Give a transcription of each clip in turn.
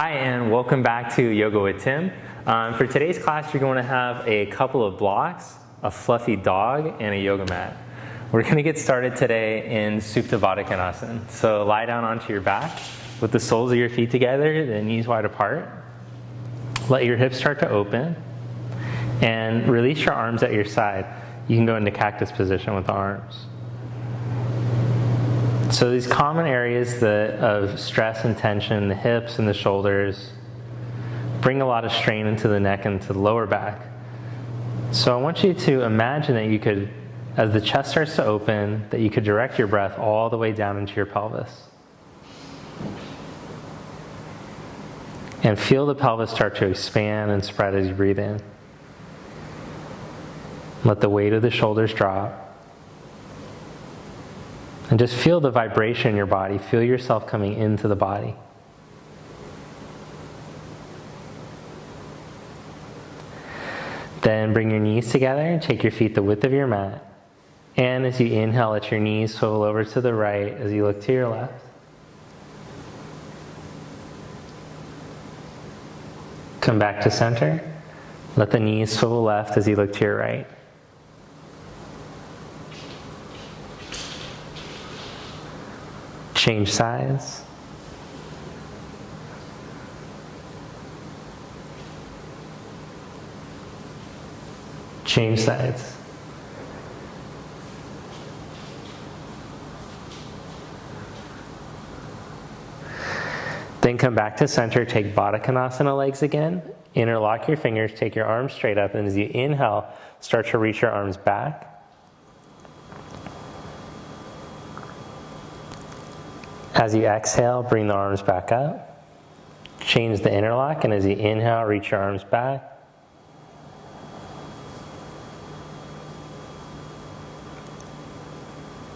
Hi, and welcome back to Yoga with Tim. For today's class, you're going to have a couple of blocks, a fluffy dog, and a yoga mat. We're going to get started today in Supta Baddha Konasana. So lie down onto your back with the soles of your feet together, the knees wide apart. Let your hips start to open, and release your arms at your side. You can go into cactus position with the arms. So these common areas of stress and tension, the hips and the shoulders, bring a lot of strain into the neck and to the lower back. So I want you to imagine that you could, as the chest starts to open, that you could direct your breath all the way down into your pelvis. And feel the pelvis start to expand and spread as you breathe in. Let the weight of the shoulders drop. And just feel the vibration in your body. Feel yourself coming into the body. Then bring your knees together and take your feet the width of your mat. And as you inhale, let your knees swivel over to the right as you look to your left. Come back to center. Let the knees swivel left as you look to your right. Change sides. Change sides. Then come back to center, take Baddha Konasana legs again. Interlock your fingers, take your arms straight up, and as you inhale, start to reach your arms back. As you exhale, bring the arms back up. Change the interlock, and as you inhale, reach your arms back.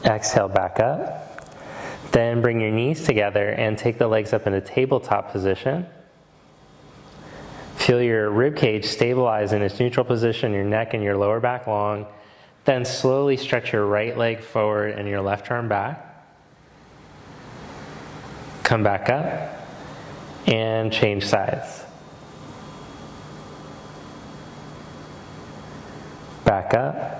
Exhale back up. Then bring your knees together and take the legs up into tabletop position. Feel your rib cage stabilize in its neutral position, your neck and your lower back long. Then slowly stretch your right leg forward and your left arm back. Come back up and change sides. Back up.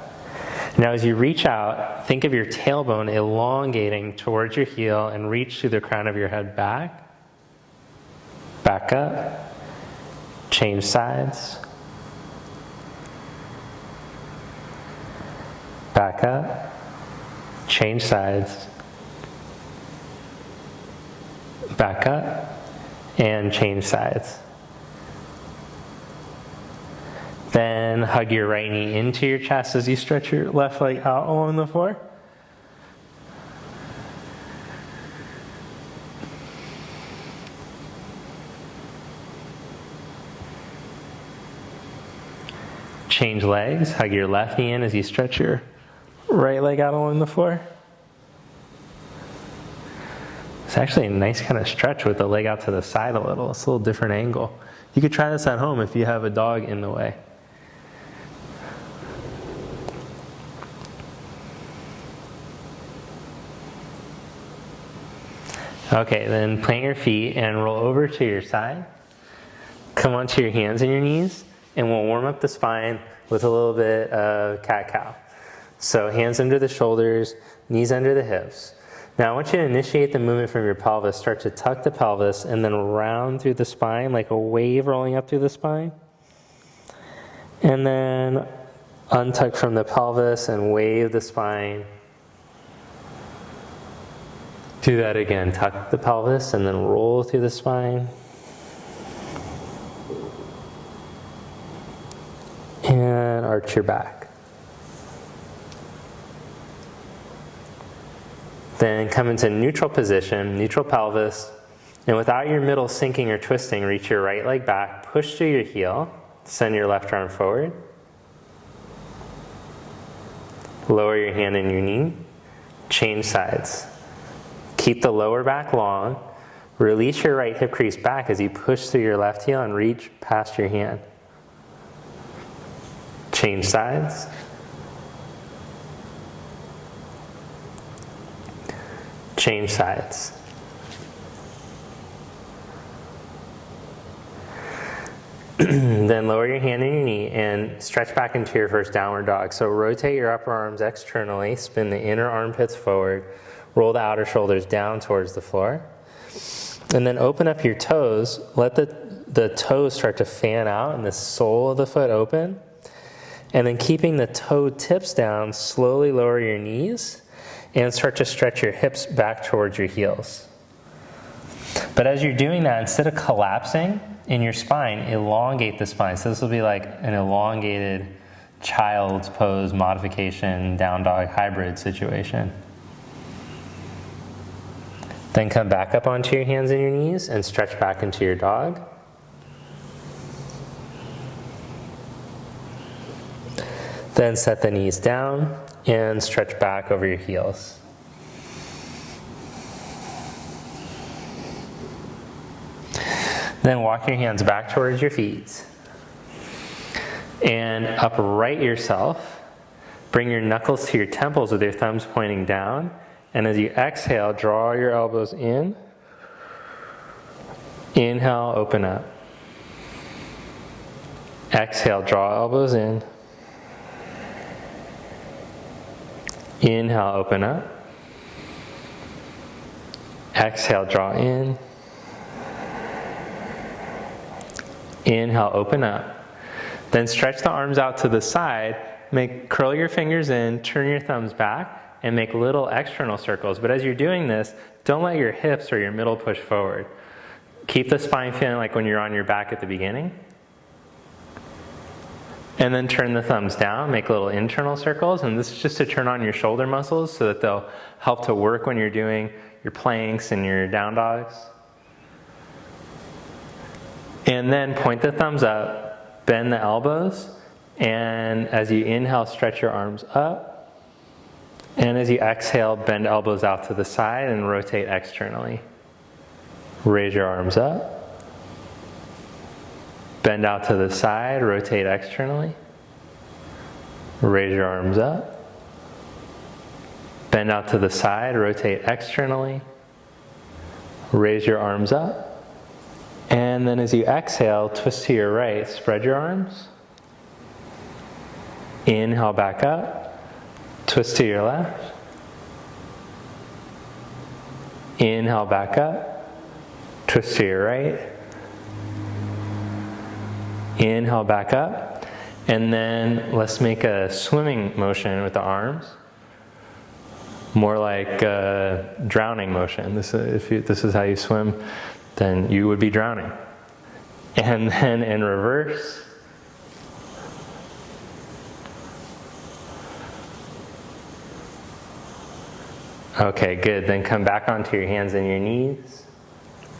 Now as you reach out, think of your tailbone elongating towards your heel and reach through the crown of your head back. Back up. Change sides. Back up. Change sides. Back up and change sides. Then hug your right knee into your chest as you stretch your left leg out along the floor. Change legs, hug your left knee in as you stretch your right leg out along the floor. It's actually a nice kind of stretch with the leg out to the side a little. It's a little different angle. You could try this at home if you have a dog in the way. Okay, then plant your feet and roll over to your side. Come onto your hands and your knees, and we'll warm up the spine with a little bit of cat-cow. So hands under the shoulders, knees under the hips. Now I want you to initiate the movement from your pelvis. Start to tuck the pelvis and then round through the spine like a wave rolling up through the spine. And then untuck from the pelvis and wave the spine. Do that again. Tuck the pelvis and then roll through the spine. And arch your back. Then come into neutral position, neutral pelvis, and without your middle sinking or twisting, reach your right leg back, push through your heel, send your left arm forward, lower your hand and your knee, change sides. Keep the lower back long, release your right hip crease back as you push through your left heel and reach past your hand. Change sides. Change sides. Then lower your hand and your knee and stretch back into your first downward dog. So rotate your upper arms externally, spin the inner armpits forward, roll the outer shoulders down towards the floor. And then open up your toes, let the toes start to fan out and the sole of the foot open. And then keeping the toe tips down, slowly lower your knees and start to stretch your hips back towards your heels. But as you're doing that, instead of collapsing in your spine, elongate the spine. So this will be like an elongated child's pose modification, down dog hybrid situation. Then come back up onto your hands and your knees and stretch back into your dog. Then set the knees down and stretch back over your heels. Then walk your hands back towards your feet. And upright yourself. Bring your knuckles to your temples with your thumbs pointing down. And as you exhale, draw your elbows in. Inhale, open up. Exhale, draw elbows in. Inhale, open up. Exhale, draw in. Inhale, open up. Then stretch the arms out to the side. Curl your fingers in, turn your thumbs back, and make little external circles. But as you're doing this, don't let your hips or your middle push forward. Keep the spine feeling like when you're on your back at the beginning. And then turn the thumbs down, make little internal circles. And this is just to turn on your shoulder muscles so that they'll help to work when you're doing your planks and your down dogs. And then point the thumbs up, bend the elbows, and as you inhale, stretch your arms up. And as you exhale, bend elbows out to the side and rotate externally. Raise your arms up. Bend out to the side, rotate externally. Raise your arms up. Bend out to the side, rotate externally. Raise your arms up. And then as you exhale, twist to your right, spread your arms. Inhale back up, twist to your left. Inhale back up, twist to your right. Inhale back up. And then let's make a swimming motion with the arms. More like a drowning motion. This is how you swim, then you would be drowning. And then in reverse. Okay, good. Then come back onto your hands and your knees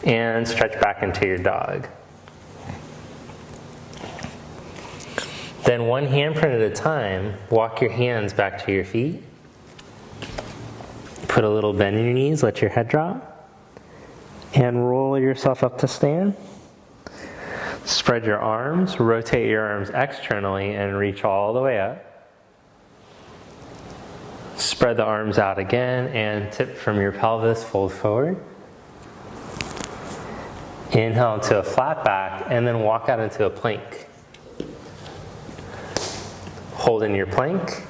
and stretch back into your dog. Then one handprint at a time, walk your hands back to your feet. Put a little bend in your knees, let your head drop. And roll yourself up to stand. Spread your arms, rotate your arms externally and reach all the way up. Spread the arms out again and tip from your pelvis, fold forward. Inhale into a flat back and then walk out into a plank. Hold in your plank.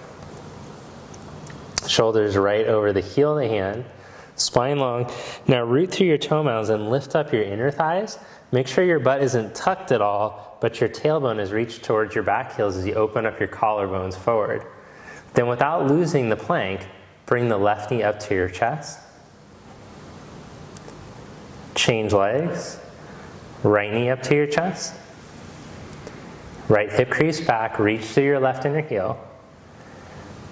Shoulders right over the heel of the hand. Spine long. Now root through your toe mounds and lift up your inner thighs. Make sure your butt isn't tucked at all, but your tailbone is reached towards your back heels as you open up your collarbones forward. Then without losing the plank, bring the left knee up to your chest. Change legs. Right knee up to your chest. Right hip crease back, reach through your left inner heel.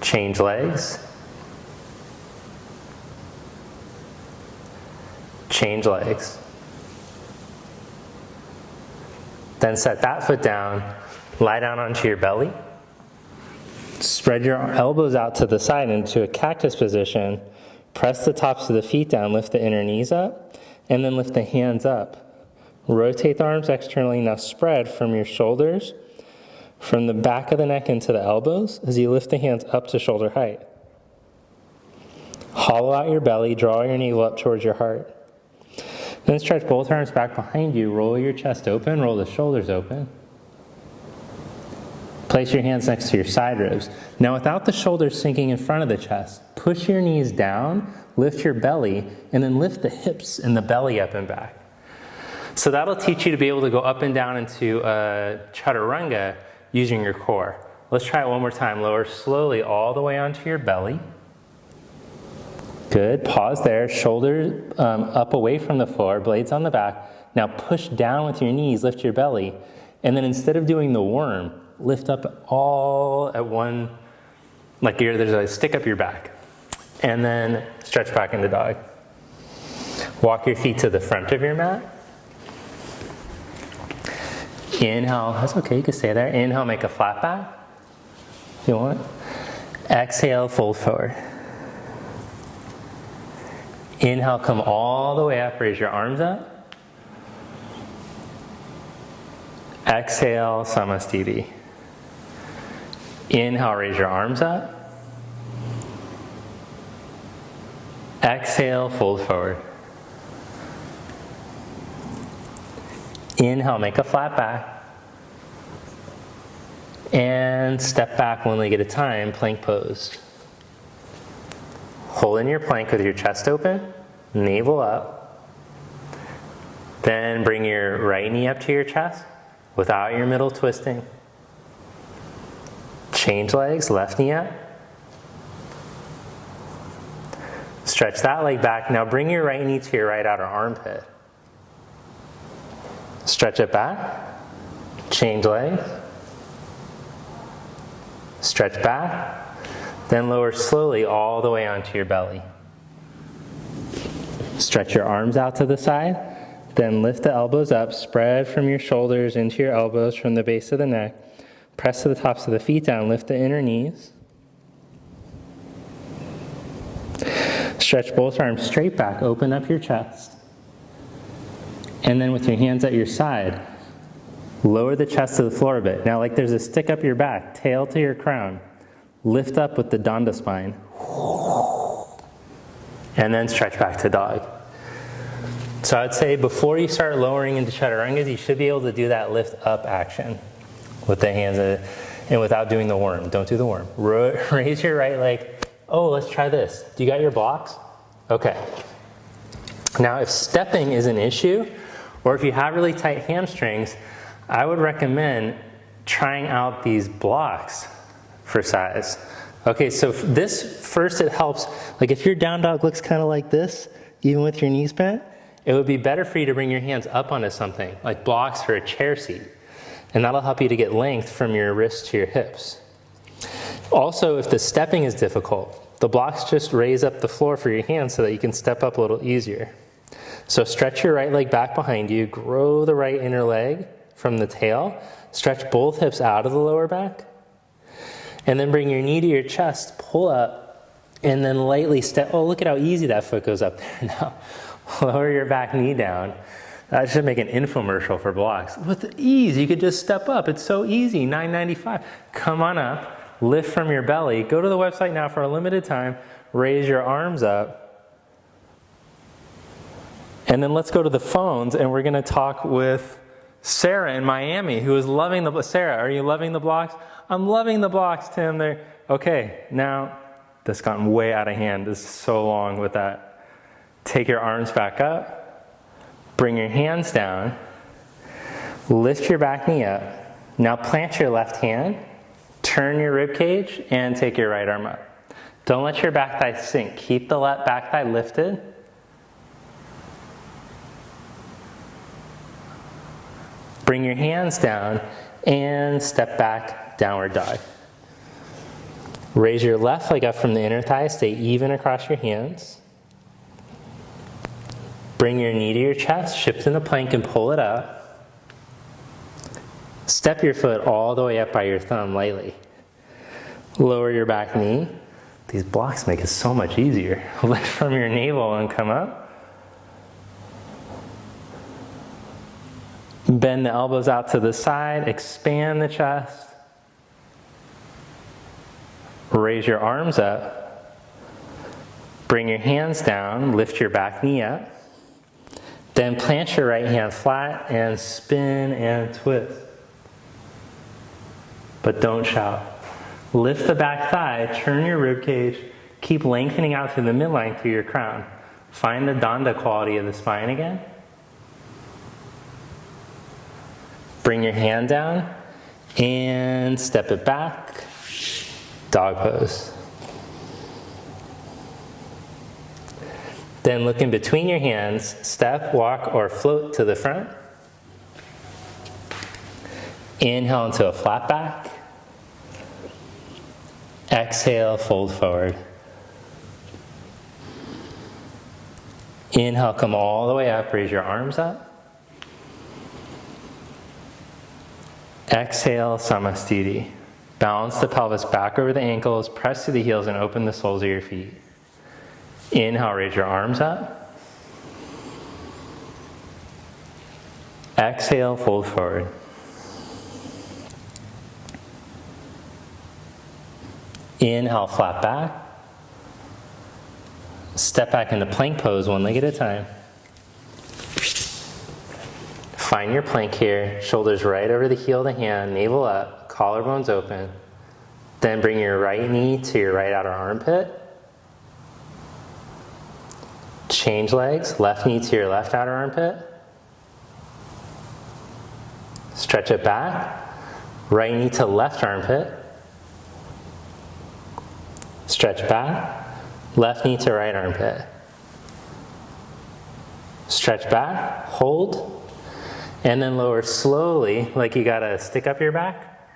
Change legs. Change legs. Then set that foot down, lie down onto your belly. Spread your elbows out to the side into a cactus position. Press the tops of the feet down, lift the inner knees up, and then lift the hands up. Rotate the arms externally. Now spread from your shoulders, from the back of the neck into the elbows as you lift the hands up to shoulder height. Hollow out your belly, draw your navel up towards your heart. Then stretch both arms back behind you, roll your chest open, roll the shoulders open. Place your hands next to your side ribs. Now without the shoulders sinking in front of the chest, push your knees down, lift your belly, and then lift the hips and the belly up and back. So that'll teach you to be able to go up and down into a chaturanga using your core. Let's try it one more time. Lower slowly all the way onto your belly. Good, pause there, shoulders up away from the floor, blades on the back. Now push down with your knees, lift your belly, and then instead of doing the worm, lift up all at one, like there's a stick up your back. And then stretch back into dog. Walk your feet to the front of your mat. Inhale, that's okay, you can stay there. Inhale, make a flat back, if you want. Exhale, fold forward. Inhale, come all the way up, raise your arms up. Exhale, Samasthiti. Inhale, raise your arms up. Exhale, fold forward. Inhale, make a flat back. And step back one leg at a time, plank pose. Hold in your plank with your chest open, navel up. Then bring your right knee up to your chest without your middle twisting. Change legs, left knee up. Stretch that leg back. Now bring your right knee to your right outer armpit. Stretch it back. Change legs. Stretch back. Then lower slowly all the way onto your belly. Stretch your arms out to the side. Then lift the elbows up. Spread from your shoulders into your elbows from the base of the neck. Press to the tops of the feet down. Lift the inner knees. Stretch both arms straight back. Open up your chest. And then with your hands at your side, lower the chest to the floor a bit. Now like there's a stick up your back, tail to your crown. Lift up with the Danda spine. And then stretch back to dog. So I'd say before you start lowering into chaturangas, you should be able to do that lift up action with the hands and without doing the worm. Don't do the worm. Raise your right leg. Oh, let's try this. Do you got your blocks? Okay. Now if stepping is an issue, or if you have really tight hamstrings, I would recommend trying out these blocks for size. Okay, so this first it helps, like if your down dog looks kind of like this, even with your knees bent, it would be better for you to bring your hands up onto something, like blocks for a chair seat. And that'll help you to get length from your wrists to your hips. Also, if the stepping is difficult, the blocks just raise up the floor for your hands so that you can step up a little easier. So stretch your right leg back behind you, grow the right inner leg from the tail, stretch both hips out of the lower back, and then bring your knee to your chest, pull up, and then lightly step. Oh, look at how easy that foot goes up there now. Lower your back knee down. That should make an infomercial for blocks. With ease, you could just step up. It's so easy, $9.95. Come on up, lift from your belly. Go to the website now for a limited time. Raise your arms up. And then let's go to the phones, and we're going to talk with Sarah in Miami, who is loving the... Sarah, are you loving the blocks? I'm loving the blocks, Tim. They're, okay, now, this gotten way out of hand. This is so long with that. Take your arms back up. Bring your hands down. Lift your back knee up. Now plant your left hand. Turn your rib cage, and take your right arm up. Don't let your back thigh sink. Keep the left back thigh lifted. Bring your hands down and step back, downward dog. Raise your left leg up from the inner thigh, stay even across your hands. Bring your knee to your chest, shift in the plank and pull it up. Step your foot all the way up by your thumb lightly. Lower your back knee. These blocks make it so much easier. Lift from your navel and come up. Bend the elbows out to the side, expand the chest. Raise your arms up. Bring your hands down, lift your back knee up. Then plant your right hand flat and spin and twist. but don't shout. Lift the back thigh, turn your rib cage, keep lengthening out through the midline through your crown. Find the danda quality of the spine again. Bring your hand down and step it back. Dog pose. Then look in between your hands, step, walk, or float to the front. Inhale into a flat back. Exhale, fold forward. Inhale, come all the way up, raise your arms up. Exhale, Samastiti. Balance the pelvis back over the ankles, press to the heels, and open the soles of your feet. Inhale, raise your arms up. Exhale, fold forward. Inhale, flat back. Step back into plank pose, one leg at a time. Find your plank here, shoulders right over the heel of the hand, navel up, collarbones open. Then bring your right knee to your right outer armpit. Change legs, left knee to your left outer armpit. Stretch it back. Right knee to left armpit. Stretch back. Left knee to right armpit. Stretch back, hold, and then lower slowly, like you gotta stick up your back.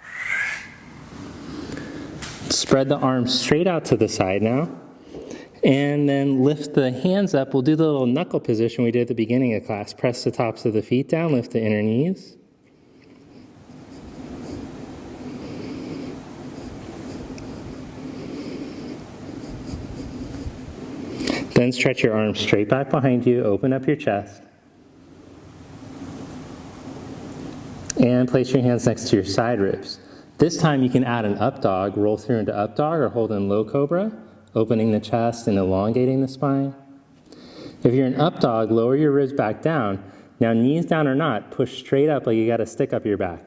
Spread the arms straight out to the side now. And then lift the hands up. We'll do the little knuckle position we did at the beginning of class. Press the tops of the feet down, lift the inner knees. Then stretch your arms straight back behind you, open up your chest. And place your hands next to your side ribs. This time you can add an up dog, roll through into up dog, or hold in low cobra, opening the chest and elongating the spine. If you're in up dog, lower your ribs back down. Now knees down or not, push straight up like you gotta stick up your back.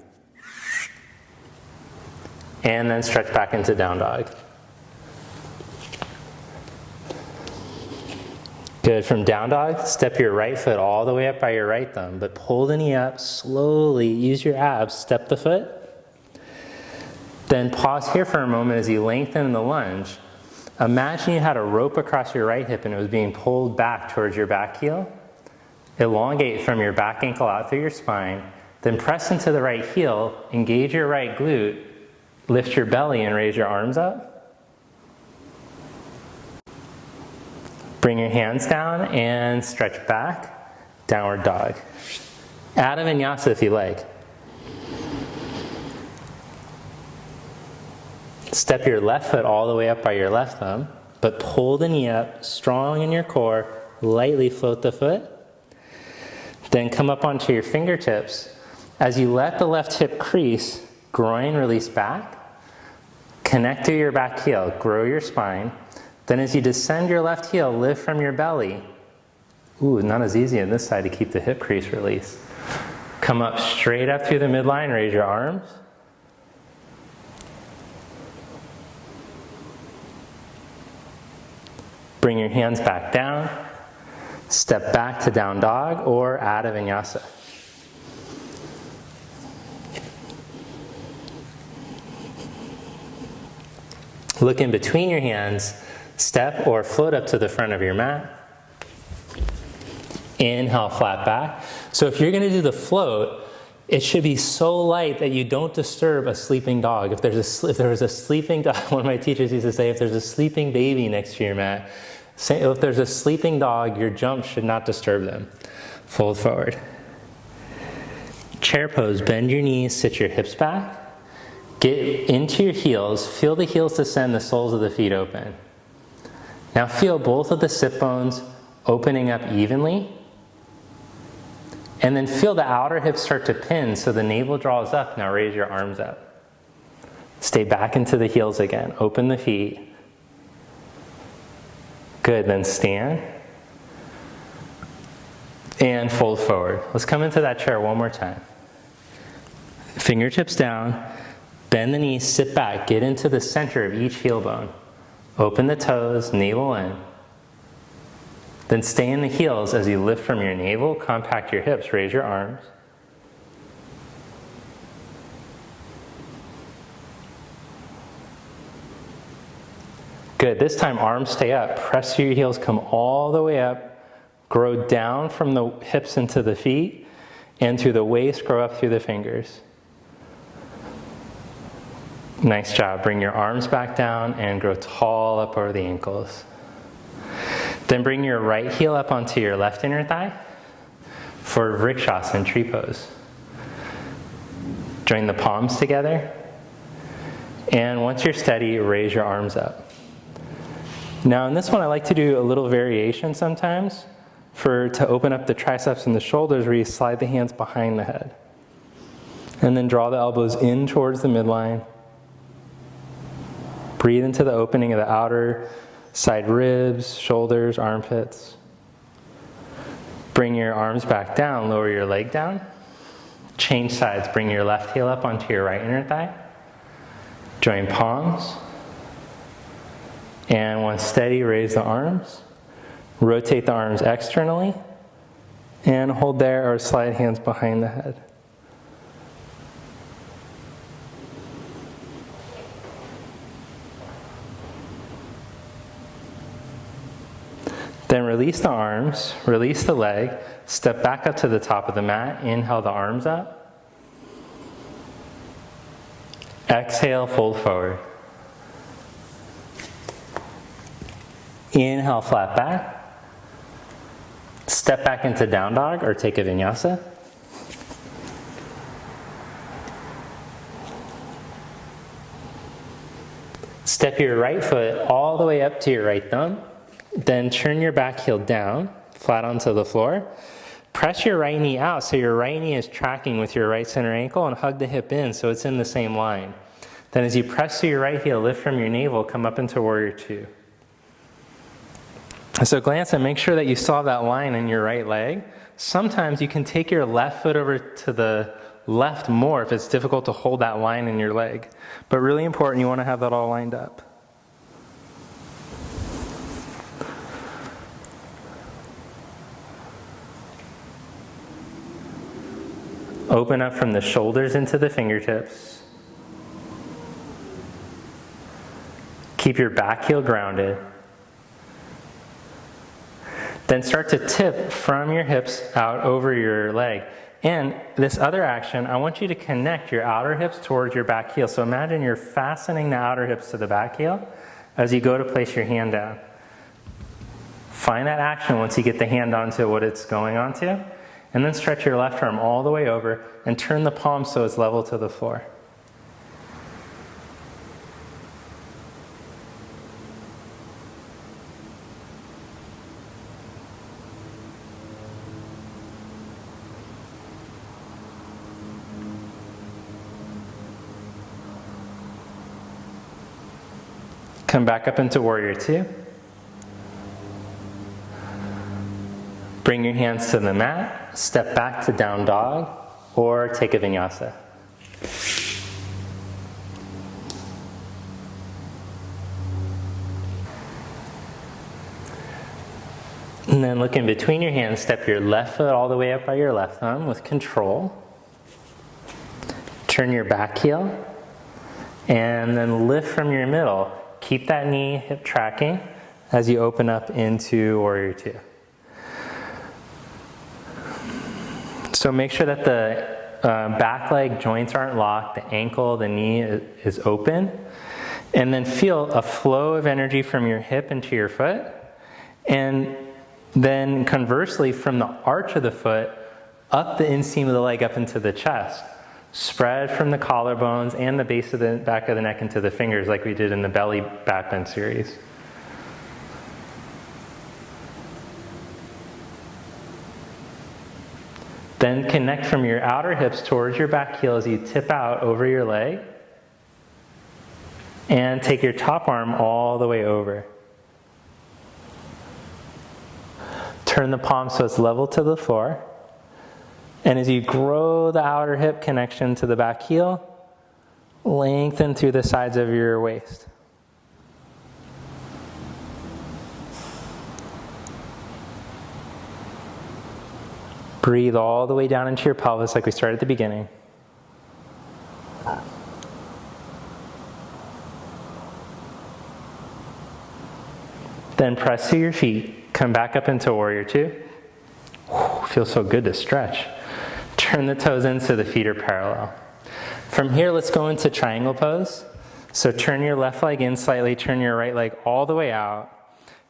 And then stretch back into down dog. Good, from down dog, step your right foot all the way up by your right thumb, but pull the knee up slowly, use your abs, step the foot. Then pause here for a moment as you lengthen the lunge. Imagine you had a rope across your right hip and it was being pulled back towards your back heel. Elongate from your back ankle out through your spine, then press into the right heel, engage your right glute, lift your belly and raise your arms up. Bring your hands down and stretch back, downward dog. Add a vinyasa if you like. Step your left foot all the way up by your left thumb, but pull the knee up, strong in your core, lightly float the foot. Then come up onto your fingertips. As you let the left hip crease, groin release back, connect to your back heel, grow your spine. Then as you descend your left heel, lift from your belly. Ooh, not as easy on this side to keep the hip crease release. Come up straight up through the midline, raise your arms. Bring your hands back down. Step back to down dog or add a vinyasa. Look in between your hands. Step or float up to the front of your mat. Inhale, flat back. So if you're gonna do the float, it should be so light that you don't disturb a sleeping dog. If there was a sleeping dog, one of my teachers used to say, if there's a sleeping baby next to your mat, if there's a sleeping dog, your jump should not disturb them. Fold forward. Chair pose, bend your knees, sit your hips back. Get into your heels, feel the heels descend, the soles of the feet open. Now feel both of the sit bones opening up evenly. And then feel the outer hips start to pin so the navel draws up. Now raise your arms up. Stay back into the heels again. Open the feet. Good, then stand. And fold forward. Let's come into that chair one more time. Fingertips down. Bend the knees, sit back, get into the center of each heel bone. Open the toes, navel in. Then stay in the heels as you lift from your navel, compact your hips, raise your arms. Good, this time arms stay up, press your heels, come all the way up, grow down from the hips into the feet, and through the waist, grow up through the fingers. Nice job. Bring your arms back down and grow tall up over the ankles. Then bring your right heel up onto your left inner thigh for Vrikshasana, tree pose. Join the palms together. And once you're steady, raise your arms up. Now in this one, I like to do a little variation sometimes to open up the triceps and the shoulders, where you slide the hands behind the head. And then draw the elbows in towards the midline. Breathe into the opening of the outer side ribs, shoulders, armpits. Bring your arms back down, lower your leg down. Change sides, bring your left heel up onto your right inner thigh. Join palms. And once steady, raise the arms. Rotate the arms externally. And hold there or slide hands behind the head. Then release the arms, release the leg, step back up to the top of the mat, inhale the arms up. Exhale, fold forward. Inhale, flat back. Step back into down dog or take a vinyasa. Step your right foot all the way up to your right thumb. Then turn your back heel down, flat onto the floor. Press your right knee out so your right knee is tracking with your right center ankle, and hug the hip in so it's in the same line. Then as you press to your right heel, lift from your navel, come up into warrior two. So glance and make sure that you saw that line in your right leg. Sometimes you can take your left foot over to the left more if it's difficult to hold that line in your leg. But really important, you want to have that all lined up. Open up from the shoulders into the fingertips. Keep your back heel grounded. Then start to tip from your hips out over your leg. And this other action, I want you to connect your outer hips towards your back heel. So imagine you're fastening the outer hips to the back heel as you go to place your hand down. Find that action once you get the hand onto what it's going onto. And then stretch your left arm all the way over and turn the palm so it's level to the floor. Come back up into warrior two. Bring your hands to the mat, step back to down dog, or take a vinyasa. And then look in between your hands, step your left foot all the way up by your left thumb with control. Turn your back heel, and then lift from your middle. Keep that knee hip tracking as you open up into warrior two. So make sure that the back leg joints aren't locked, the ankle, the knee is open. And then feel a flow of energy from your hip into your foot. And then conversely, from the arch of the foot, up the inseam of the leg up into the chest. Spread from the collarbones and the base of the back of the neck into the fingers like we did in the belly back bend series. Then connect from your outer hips towards your back heel as you tip out over your leg. And take your top arm all the way over. Turn the palm so it's level to the floor. And as you grow the outer hip connection to the back heel, Lengthen through the sides of your waist. Breathe all the way down into your pelvis like we started at the beginning. Then press to your feet. Come back up into warrior two. Feels so good to stretch. Turn the toes in so the feet are parallel. From here, let's go into triangle pose. So turn your left leg in slightly, turn your right leg all the way out.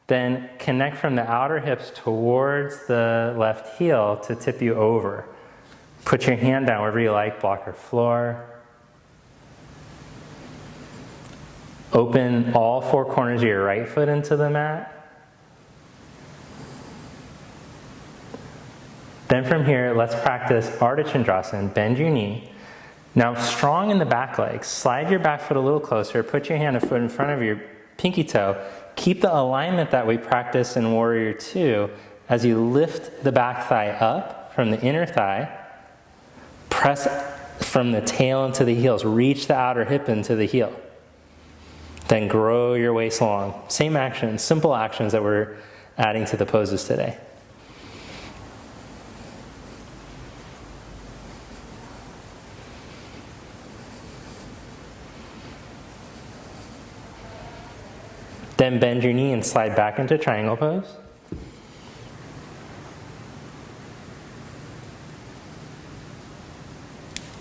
Then connect from the outer hips towards the left heel to tip you over. Put your hand down wherever you like, block or floor. Open all four corners of your right foot into the mat. Then from here, let's practice Ardha Chandrasana. Bend your knee. Now strong in the back leg. Slide your back foot a little closer. Put your hand and foot in front of your pinky toe. Keep the alignment that we practiced in Warrior Two as you lift the back thigh up from the inner thigh. Press from the tail into the heels. Reach the outer hip into the heel. Then grow your waist long. Same actions, simple actions that we're adding to the poses today. Then bend your knee and slide back into triangle pose.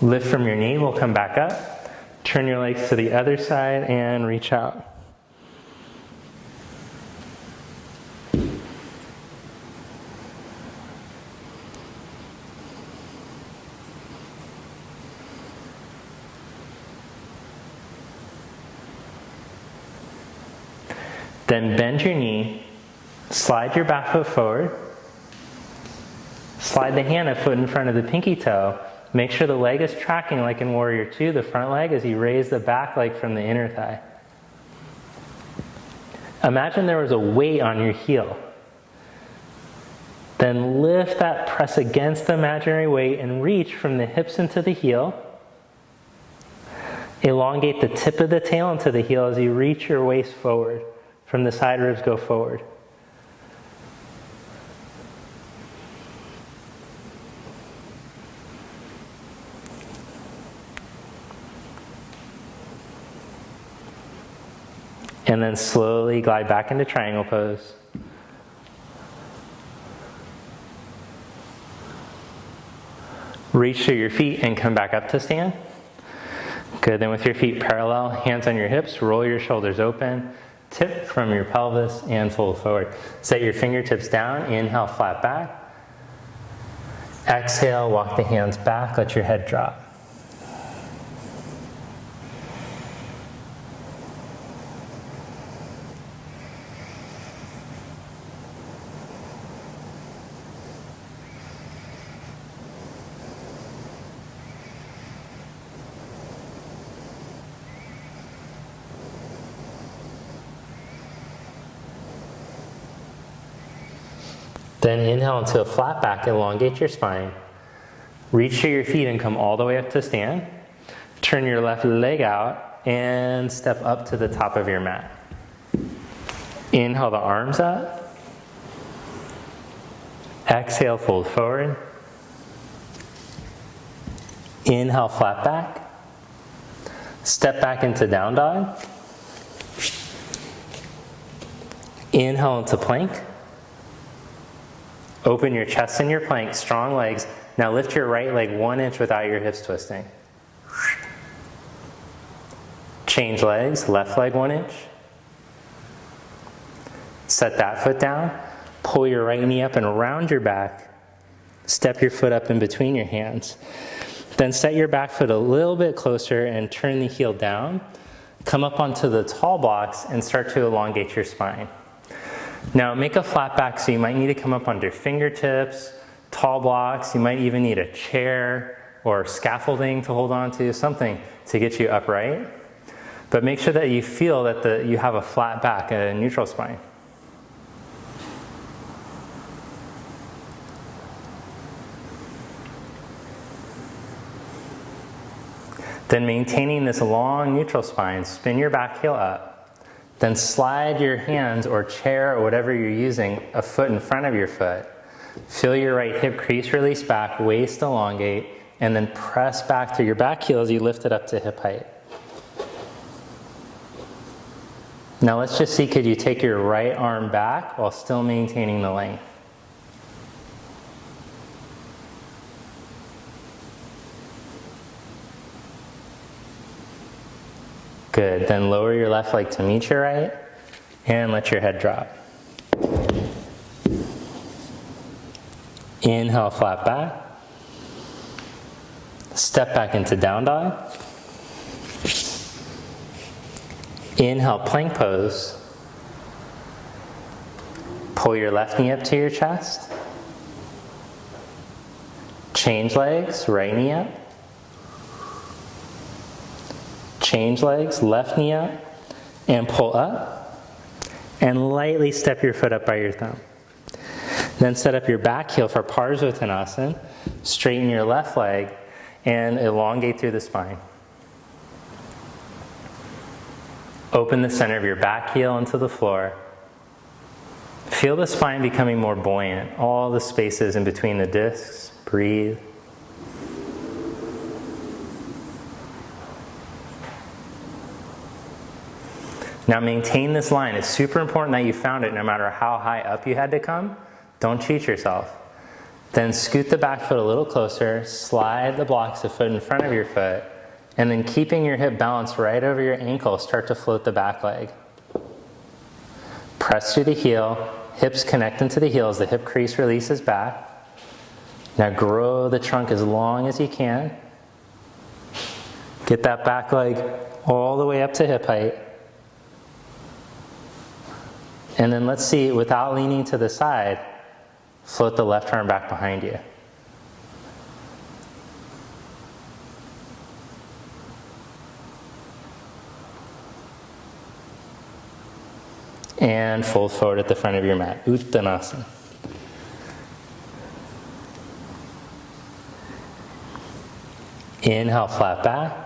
Lift from your knee, we'll come back up. Turn your legs to the other side and reach out. Then bend your knee, slide your back foot forward, slide the hand and foot in front of the pinky toe. Make sure the leg is tracking like in Warrior Two, the front leg, as you raise the back leg from the inner thigh. Imagine there was a weight on your heel. Then lift that, press against the imaginary weight and reach from the hips into the heel. Elongate the tip of the tail into the heel as you reach your waist forward. From the side ribs, go forward. And then slowly glide back into triangle pose. Reach to your feet and come back up to stand. Good, then with your feet parallel, hands on your hips, roll your shoulders open. Tip from your pelvis and fold forward. Set your fingertips down. Inhale, flat back. Exhale, walk the hands back. Let your head drop. Then inhale into a flat back, elongate your spine. Reach to your feet and come all the way up to stand. Turn your left leg out and step up to the top of your mat. Inhale the arms up. Exhale, fold forward. Inhale, flat back. Step back into down dog. Inhale into plank. Open your chest in your plank, strong legs. Now lift your right leg 1 inch without your hips twisting. Change legs, left leg 1 inch. Set that foot down. Pull your right knee up and round your back. Step your foot up in between your hands. Then set your back foot a little bit closer and turn the heel down. Come up onto the tall blocks and start to elongate your spine. Now make a flat back, so you might need to come up under fingertips, tall blocks. You might even need a chair or scaffolding to hold on to, something to get you upright. But make sure that you feel that you have a flat back, a neutral spine. Then maintaining this long neutral spine, spin your back heel up. Then slide your hands or chair or whatever you're using a foot in front of your foot. Feel your right hip crease release back, waist elongate, and then press back through your back heel as you lift it up to hip height. Now let's just see, could you take your right arm back while still maintaining the length? Good, then lower your left leg to meet your right and let your head drop. Inhale, flat back. Step back into down dog. Inhale, plank pose. Pull your left knee up to your chest. Change legs, right knee up. Change legs, left knee up. And pull up. And lightly step your foot up by your thumb. Then set up your back heel for Parsvottanasana. Straighten your left leg and elongate through the spine. Open the center of your back heel into the floor. Feel the spine becoming more buoyant. All the spaces in between the discs. Breathe. Now maintain this line. It's super important that you found it no matter how high up you had to come. Don't cheat yourself. Then scoot the back foot a little closer, slide the blocks of foot in front of your foot, and then keeping your hip balanced right over your ankle, start to float the back leg. Press through the heel, hips connect into the heels, the hip crease releases back. Now grow the trunk as long as you can. Get that back leg all the way up to hip height. And then let's see, without leaning to the side, float the left arm back behind you. And fold forward at the front of your mat, Uttanasana. Inhale, flat back.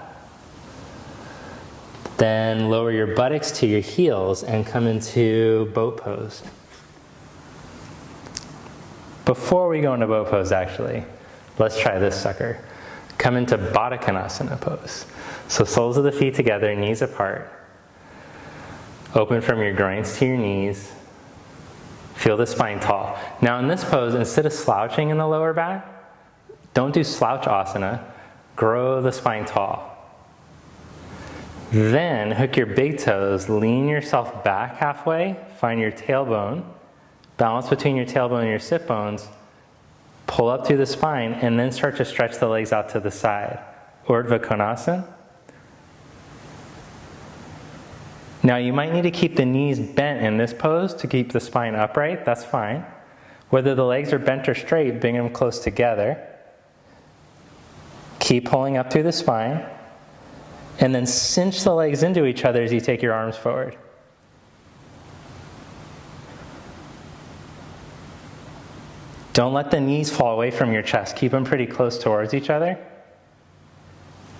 Then lower your buttocks to your heels and come into boat pose. Before we go into boat pose, actually, let's try this sucker. Come into Baddha pose. So soles of the feet together, knees apart. Open from your groins to your knees. Feel the spine tall. Now in this pose, instead of slouching in the lower back, don't do slouch asana. Grow the spine tall. Then hook your big toes, lean yourself back halfway, find your tailbone, balance between your tailbone and your sit bones, pull up through the spine, and then start to stretch the legs out to the side. Urdhva Konasana. Now you might need to keep the knees bent in this pose to keep the spine upright, that's fine. Whether the legs are bent or straight, bring them close together. Keep pulling up through the spine. And then cinch the legs into each other as you take your arms forward. Don't let the knees fall away from your chest. Keep them pretty close towards each other.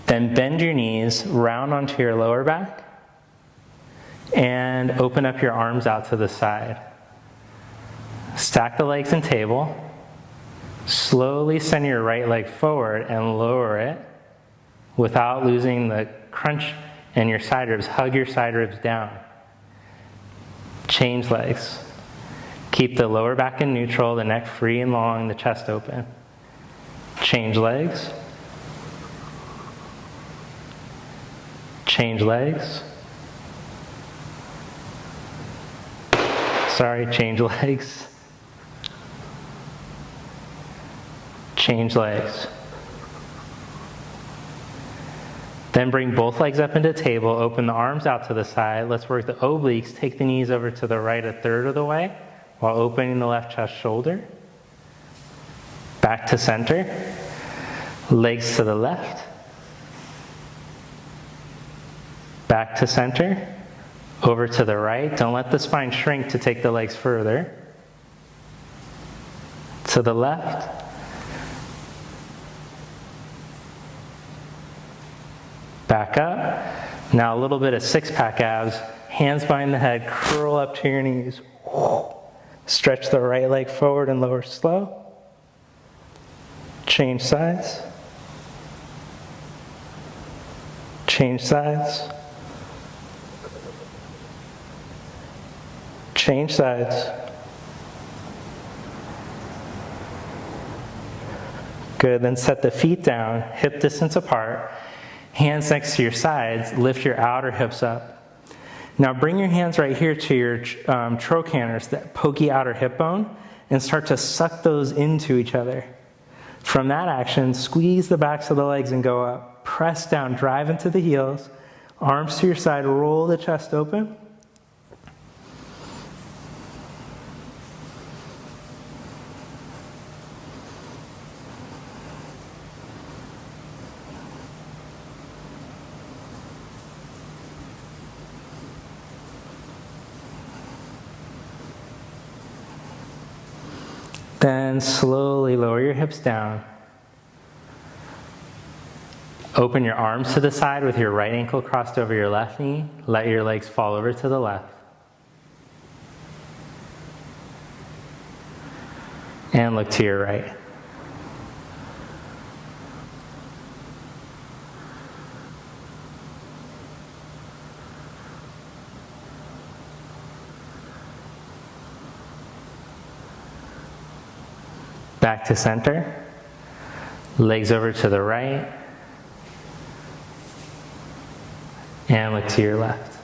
Then bend your knees, round onto your lower back, and open up your arms out to the side. Stack the legs in table. Slowly send your right leg forward and lower it without losing the crunch in your side ribs. Hug your side ribs down. Change legs. Keep the lower back in neutral, the neck free and long, the chest open. Change legs. Change legs. Sorry, change legs. Change legs. Then bring both legs up into table, open the arms out to the side. Let's work the obliques, take the knees over to the right a third of the way while opening the left chest shoulder. Back to center. Legs to the left. Back to center. Over to the right. Don't let the spine shrink to take the legs further. To the left. Back up. Now a little bit of six-pack abs. Hands behind the head, curl up to your knees. Stretch the right leg forward and lower slow. Change sides. Change sides. Change sides. Good, then set the feet down, hip distance apart, hands next to your sides, lift your outer hips up. Now bring your hands right here to your trochanters, that pokey outer hip bone, and start to suck those into each other. From that action, squeeze the backs of the legs and go up. Press down, drive into the heels, arms to your side, roll the chest open. Then slowly lower your hips down. Open your arms to the side with your right ankle crossed over your left knee. Let your legs fall over to the left. And look to your right. Back to center. Legs over to the right. And look to your left.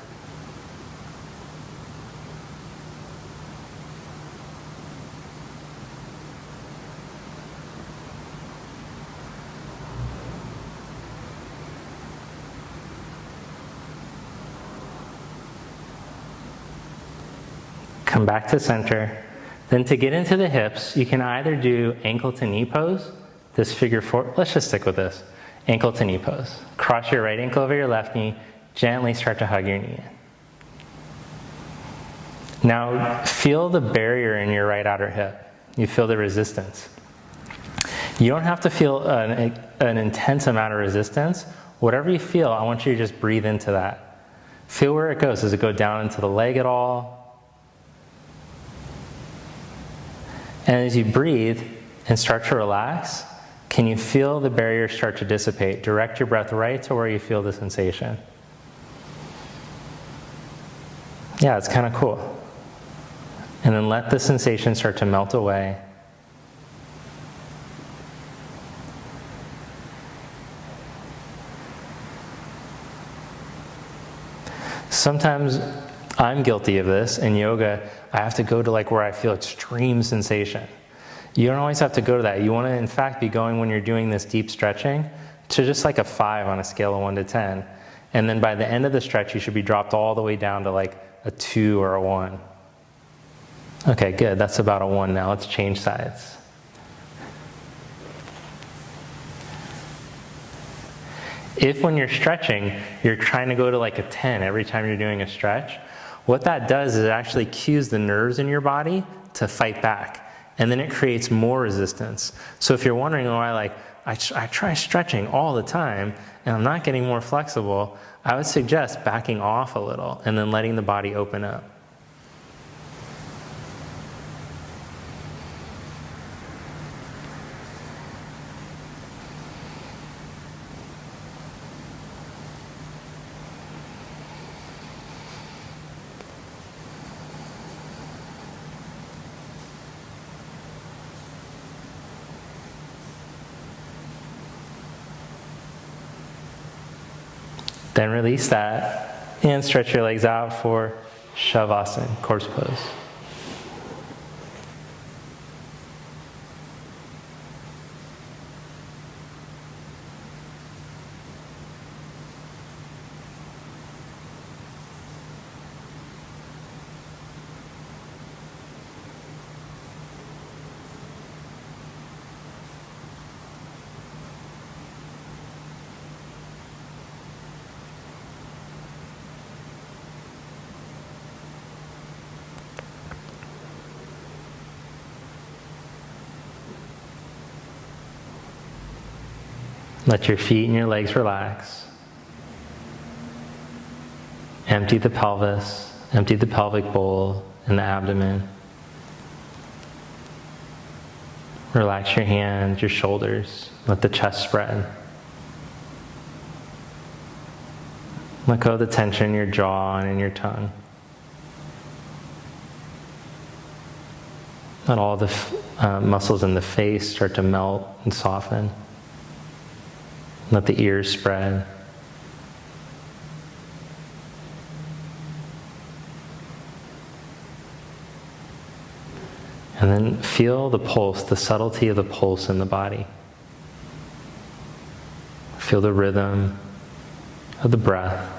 Come back to center. Then to get into the hips, you can either do ankle to knee pose, this figure four. Let's just stick with this. Ankle to knee pose. Cross your right ankle over your left knee. Gently start to hug your knee in. Now feel the barrier in your right outer hip. You feel the resistance. You don't have to feel an intense amount of resistance. Whatever you feel, I want you to just breathe into that. Feel where it goes. Does it go down into the leg at all? And as you breathe and start to relax, can you feel the barrier start to dissipate? Direct your breath right to where you feel the sensation. Yeah, it's kind of cool. And then let the sensation start to melt away. Sometimes I'm guilty of this. In yoga, I have to go to like where I feel extreme sensation. You don't always have to go to that. You want to, in fact, be going when you're doing this deep stretching to just like a 5 on a scale of 1 to 10. And then by the end of the stretch, you should be dropped all the way down to like a 2 or a 1. Okay, good. That's about a 1 now. Let's change sides. If when you're stretching, you're trying to go to like a 10 every time you're doing a stretch, what that does is it actually cues the nerves in your body to fight back. And then it creates more resistance. So if you're wondering why I try stretching all the time and I'm not getting more flexible, I would suggest backing off a little and then letting the body open up. Then release that and stretch your legs out for Shavasana, corpse pose. Let your feet and your legs relax. Empty the pelvis, empty the pelvic bowl and the abdomen. Relax your hands, your shoulders. Let the chest spread. Let go of the tension in your jaw and in your tongue. Let all the muscles in the face start to melt and soften. Let the ears spread. And then feel the pulse, the subtlety of the pulse in the body. Feel the rhythm of the breath.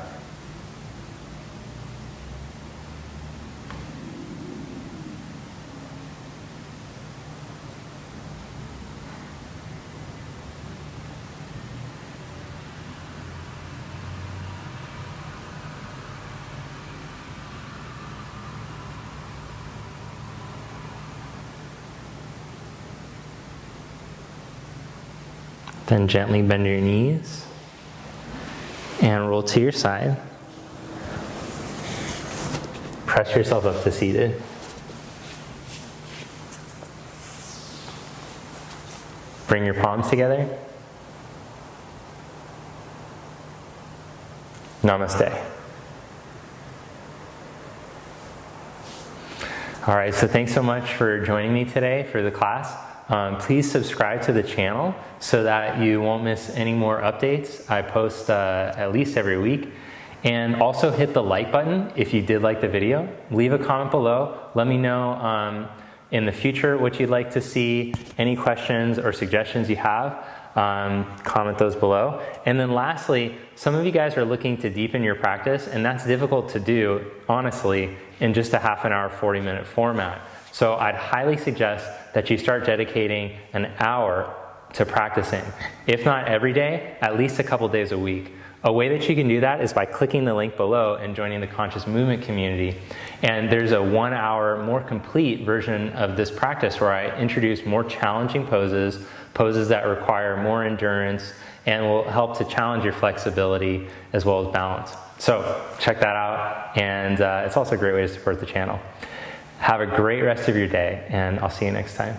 Then gently bend your knees and roll to your side. Press yourself up to seated. Bring your palms together. Namaste. All right, so thanks so much for joining me today for the class. Please subscribe to the channel so that you won't miss any more updates. I post at least every week. And also hit the like button if you did like the video. Leave a comment below. Let me know in the future what you'd like to see, any questions or suggestions you have. Comment those below. And then lastly, some of you guys are looking to deepen your practice, and that's difficult to do, honestly, in just a half an hour, 40-minute format. So I'd highly suggest that you start dedicating an hour to practicing. If not every day, at least a couple days a week. A way that you can do that is by clicking the link below and joining the Conscious Movement community. And there's a 1 hour, more complete version of this practice where I introduce more challenging poses, poses that require more endurance, and will help to challenge your flexibility as well as balance. So check that out, and it's also a great way to support the channel. Have a great rest of your day, and I'll see you next time.